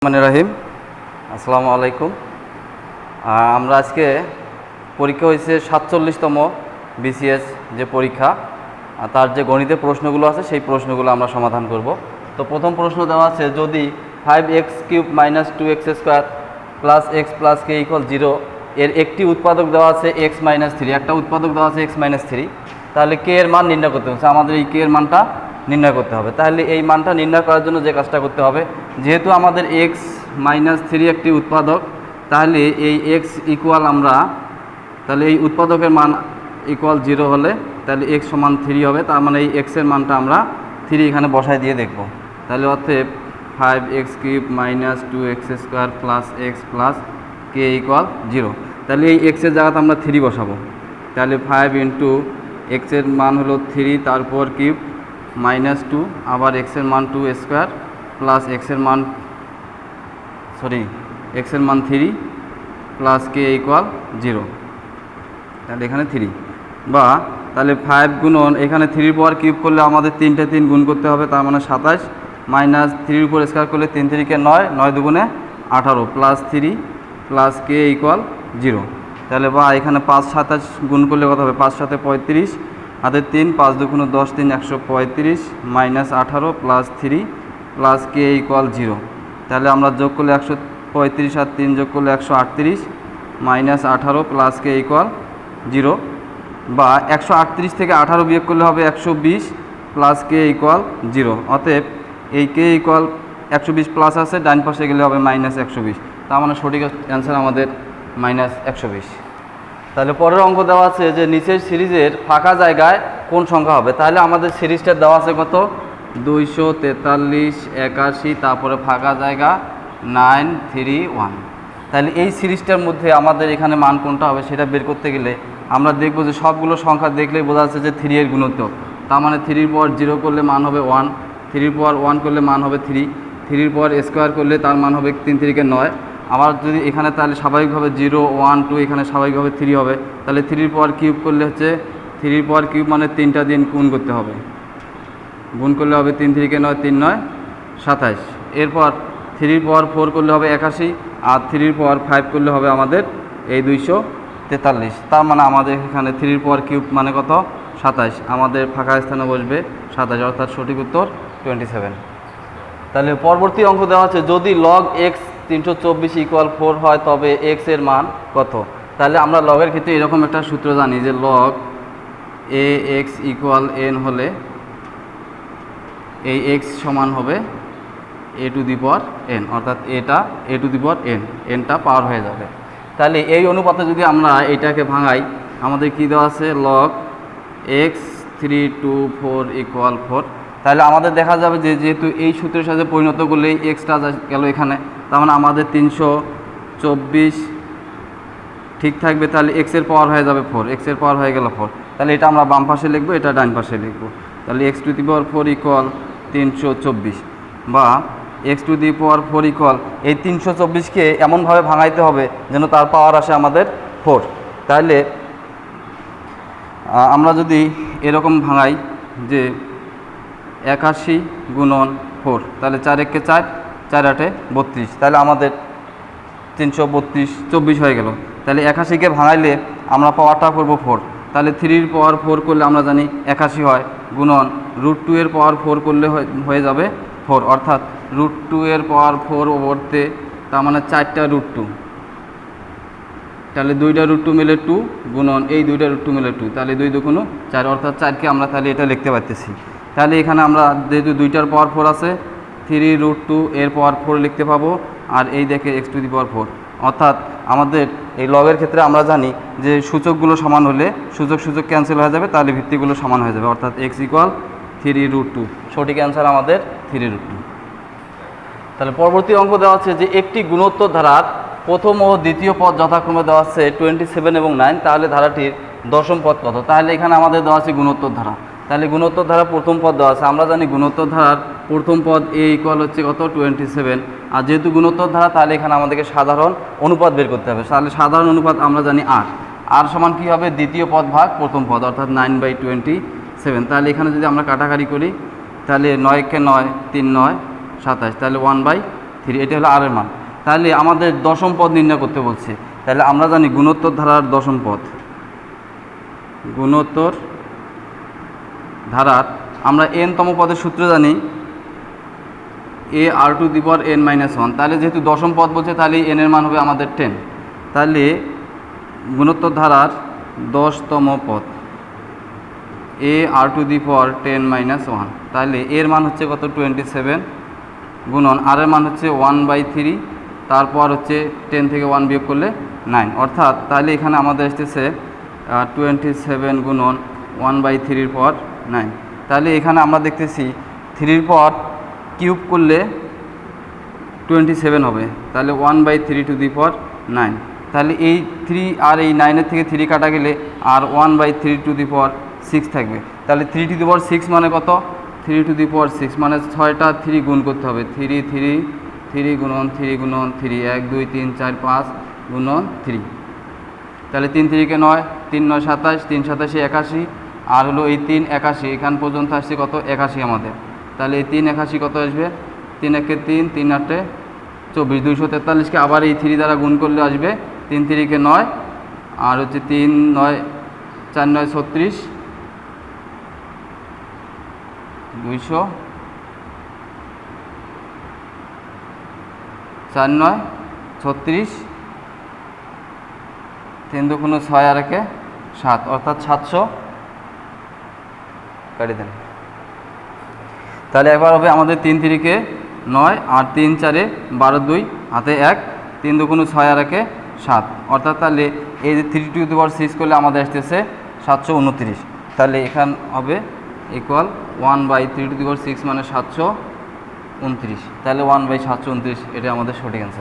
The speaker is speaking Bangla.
রহিম আসসালামু আলাইকুম। আমরা আজকে পরীক্ষা হয়েছে 47তম বিসিএস যে পরীক্ষা, তার যে গণিতের প্রশ্নগুলো আছে সেই প্রশ্নগুলো আমরা সমাধান করব। তো প্রথম প্রশ্ন দেওয়া আছে, যদি 5x³ - 2x² + x + k = 0 এর একটি উৎপাদক দেওয়া আছে x - 3, একটা উৎপাদক দেওয়া আছে x - 3, তাহলে k এর মান নির্ণয় করতে হবে। আমাদের এই k এর মানটা নির্ণয় করতে হবে। তাহলে এই মানটা নির্ণয় করার জন্য যে কাজটা করতে হবে, যেহেতু আমাদের x - 3 একটি উৎপাদক, তাহলে এই x ইকুয়াল আমরা তাহলে এই উৎপাদকের মান ইকুয়াল 0 হলে তাহলে x সমান 3 হবে। তার মানে এই x এর মানটা আমরা 3 এখানে বসাই দিয়ে দেখব। তাহলে অতএব 5x³ - 2x² + x + k = 0। তাহলে এই x এর জায়গাতে আমরা 3 বসাবো। তাহলে 5 × x এর মান হলো 3, তারপর কিউব -2, আবার x এর মান 2² প্লাস x এর মান 3 প্লাস k = 0। তাহলে এখানে 3 বা তাহলে 5 গুণন এখানে 3 পাওয়ার কিউব করলে আমাদের 3টে 3 গুণ করতে হবে, তার মানে 27 মাইনাস 3 উপর স্কোয়ার করলে 3 3 কে 9, 9 দুগুণে 18 প্লাস 3 প্লাস k = 0। তাহলে বা এখানে 5 27 গুণ করলে কত হবে, 5 7 35 হাতে 3, 5 2 10 3 135 মাইনাস 18 প্লাস 3 প্লাস k = 0। তাহলে আমরা যোগ করলে 135 আর 3 যোগ করলে 138 মাইনাস 18 প্লাস k = 0 বা 138 থেকে 18 বিয়োগ করলে হবে 120 প্লাস k = 0। অতএব এই k = 120 প্লাস আছে, ডান পাশে গেলে হবে -120। তার মানে সঠিক অ্যান্সার আমাদের -120। তাহলে পরের অঙ্ক দেওয়া আছে যে নিচের সিরিজের ফাঁকা জায়গায় কোন সংখ্যা হবে। তাহলে আমাদের সিরিজটা দেওয়া আছে কত, 243 81, তারপরে ফাঁকা জায়গা 9 3 1। তাহলে এই সিরিজটার মধ্যে আমাদের এখানে মান কোনটা হবে সেটা বের করতে গেলে আমরা দেখব যে সবগুলো সংখ্যা দেখলেই বোঝা যাচ্ছে যে 3 এর গুণিতক। তার মানে 3 এর পাওয়ার 0 করলে মান হবে 1, 3 এর পাওয়ার 1 করলে মান হবে 3, 3 এর পাওয়ার স্কোয়ার করলে তার মান হবে 3 3 কে 9। আবার যদি এখানে তাহলে স্বাভাবিকভাবে 0 1 2 এখানে স্বাভাবিকভাবে 3 হবে। তাহলে 3 এর পাওয়ার কিউব করলে হচ্ছে 3 এর পাওয়ার কিউব মানে 3টা দিন গুণ করতে হবে, গুণ করলে হবে 3 3 কে 9, 3 9 27। এরপর 3 এর পাওয়ার 4 করলে হবে 81, আর 3 এর পাওয়ার 5 করলে হবে আমাদের এই 243। তার মানে আমাদের এখানে 3 এর পাওয়ার কিউব মানে কত, 27। আমাদের ফাঁকা স্থানে বসবে 27, অর্থাৎ সঠিক উত্তর 27। তাহলে পরবর্তী অঙ্ক দেওয়া আছে, যদি log x 324 = 4 হয় তবে x এর মান কত। তাহলে আমরা লগের ক্ষেত্রে এরকম একটা সূত্র জানি যে log ax = n হলে এই x সমান হবে a⁴n, অর্থাৎ এটা a⁴n, nটা পাওয়ার হয়ে যাবে। তাহলে এই অনুপাতে যদি আমরা এটাকে ভাঙাই, আমাদের কি দেওয়া আছে, log x 324 = 4। তাহলে আমাদের দেখা যাবে যে যেহেতু এই সূত্রের সাথে পরিণত করলে এই এক্সটা গেল এখানে, তার মানে আমাদের 324 ঠিক থাকবে। তাহলে x এর পাওয়ার হয়ে যাবে 4, x এর পাওয়ার হয়ে গেল 4। তাহলে এটা আমরা বাম পাশে লিখবো, এটা ডান পাশে লিখবো। তাহলে x⁴ = 324 বা x⁴ এই 324কে এমনভাবে ভাঙাইতে হবে যেন তার পাওয়ার আসে আমাদের 4। তাহলে আমরা যদি এরকম ভাঙাই যে 81 গুণন 4, তাহলে 4 1 কে 4, 4 8 32, তাহলে আমাদের 332 24 হয়ে গেল। তাহলে 81কে ভাঙাইলে আমরা পাওয়ারটা করব 4। তাহলে 3 এর পাওয়ার 4 করলে আমরা জানি 81 হয়, গুণন √2 এর পাওয়ার 4 করলে হয়ে যাবে 4, অর্থাৎ √2 এর পাওয়ার 4 ওপরতে, তার মানে 4টা √2, তাহলে 2টা √2 মিলে 2 গুণন এই 2টা √2 মিলে 2, তাহলে 2 2 4, অর্থাৎ 4কে আমরা তাহলে এটা লিখতে পারতেছি। তাহলে এখানে আমরা যেহেতু 2টার পাওয়ার 4 আছে, 3 √2 এর পাওয়ার 4 লিখতে পাবো, আর এই দেখে x⁴, অর্থাৎ আমাদের এই লগের ক্ষেত্রে আমরা জানি যে সূচকগুলো সমান হলে সূচক ক্যান্সেল হয়ে যাবে, তাহলে ভিত্তিগুলো সমান হয়ে যাবে, অর্থাৎ x = 3√2। সঠিক অ্যান্সার আমাদের 3√2। তাহলে পরবর্তী অঙ্ক দেওয়া আছে যে একটি গুণোত্তর ধারার প্রথম ও দ্বিতীয় পদ যথাক্রমে দেওয়া আছে 27 এবং 9, তাহলে ধারাটির দশম পদ কত। তাহলে এখানে আমাদের দেওয়া আছে গুণোত্তর ধারা। তাহলে গুণোত্তর ধারা প্রথম পদ দেওয়া আছে, আমরা জানি গুণোত্তর ধারার প্রথম পদ a = হচ্ছে কত, 27। আর যেহেতু গুণোত্তর ধারা, তাহলে এখানে আমাদেরকে সাধারণ অনুপাত বের করতে হবে। তাহলে সাধারণ অনুপাত আমরা জানি r সমান কী হবে, দ্বিতীয় পদ ভাগ প্রথম পদ, অর্থাৎ 9/27। তাহলে এখানে যদি আমরা কাটাকাটি করি, তাহলে 9 কে 9, 3 9 27, তাহলে 1/9 3, এটা হলো আর এর মান। তাহলে আমাদের দশম পদ নির্ণয় করতে বলছে। তাহলে আমরা জানি গুণোত্তর ধারার দশম পদ, গুণোত্তর ধারার আমরা n-তম পদের সূত্র জানি a r⁴n-1। তাহলে যেহেতু দশম পদ বলছে তাহলে n এর মান হবে আমাদের 10। তাহলে গুণোত্তর ধারার 10তম পদ a r⁴10-1, তাহলে এর মান হচ্ছে কত 27 গুণন আর এর মান হচ্ছে 1/3, তারপর হচ্ছে 10 থেকে 1 বিয়োগ করলে 9, অর্থাৎ তাহলে এখানে আমাদের আসতেছে 27 গুণন 1/3 পর 9। তাহলে এখানে আমরা দেখতেছি 3 পর কিউব করলে 27 হবে, তাহলে 1/3⁴ 9। তাহলে এই 3 আর এই 9-এর থেকে 3 কাটা গেলে আর 1/3⁶ থাকবে। তাহলে 3⁶ মানে কত? 3⁶ মানে 6টা 3 গুণ করতে হবে, 3 গুণন 3 গুণন 3, 1 2 3 4 5 গুণন 3। তাহলে 3 3 কে 9, 3 9 27, 3 27 81, আর হলো এই 3 81, এখান পর্যন্ত আসছে কত 81 আমাদের। তাহলে এই 3 81 কত আসবে? 3 1 3, 3 8 24, 243কে আবার এই 3 দ্বারা গুণ করলে আসবে 3 3 কে 9, আর হচ্ছে 3 9 4 9 36, 200 4 9 36, 3 2 6 আর 1 7, অর্থাৎ 700 কাটি দেন। তাহলে একবার হবে আমাদের 3 3 কে 9, আর 3 4 12 2 হাতে 1, 3 2 6 আর 1 7, অর্থাৎ তাহলে এই যে 3⁶ করলে আমাদের আসতেছে 729। তাহলে এখান হবে ইকুয়াল 1/3⁶ মানে 729। তাহলে 1/729 এটা আমাদের সঠিক অ্যান্সার।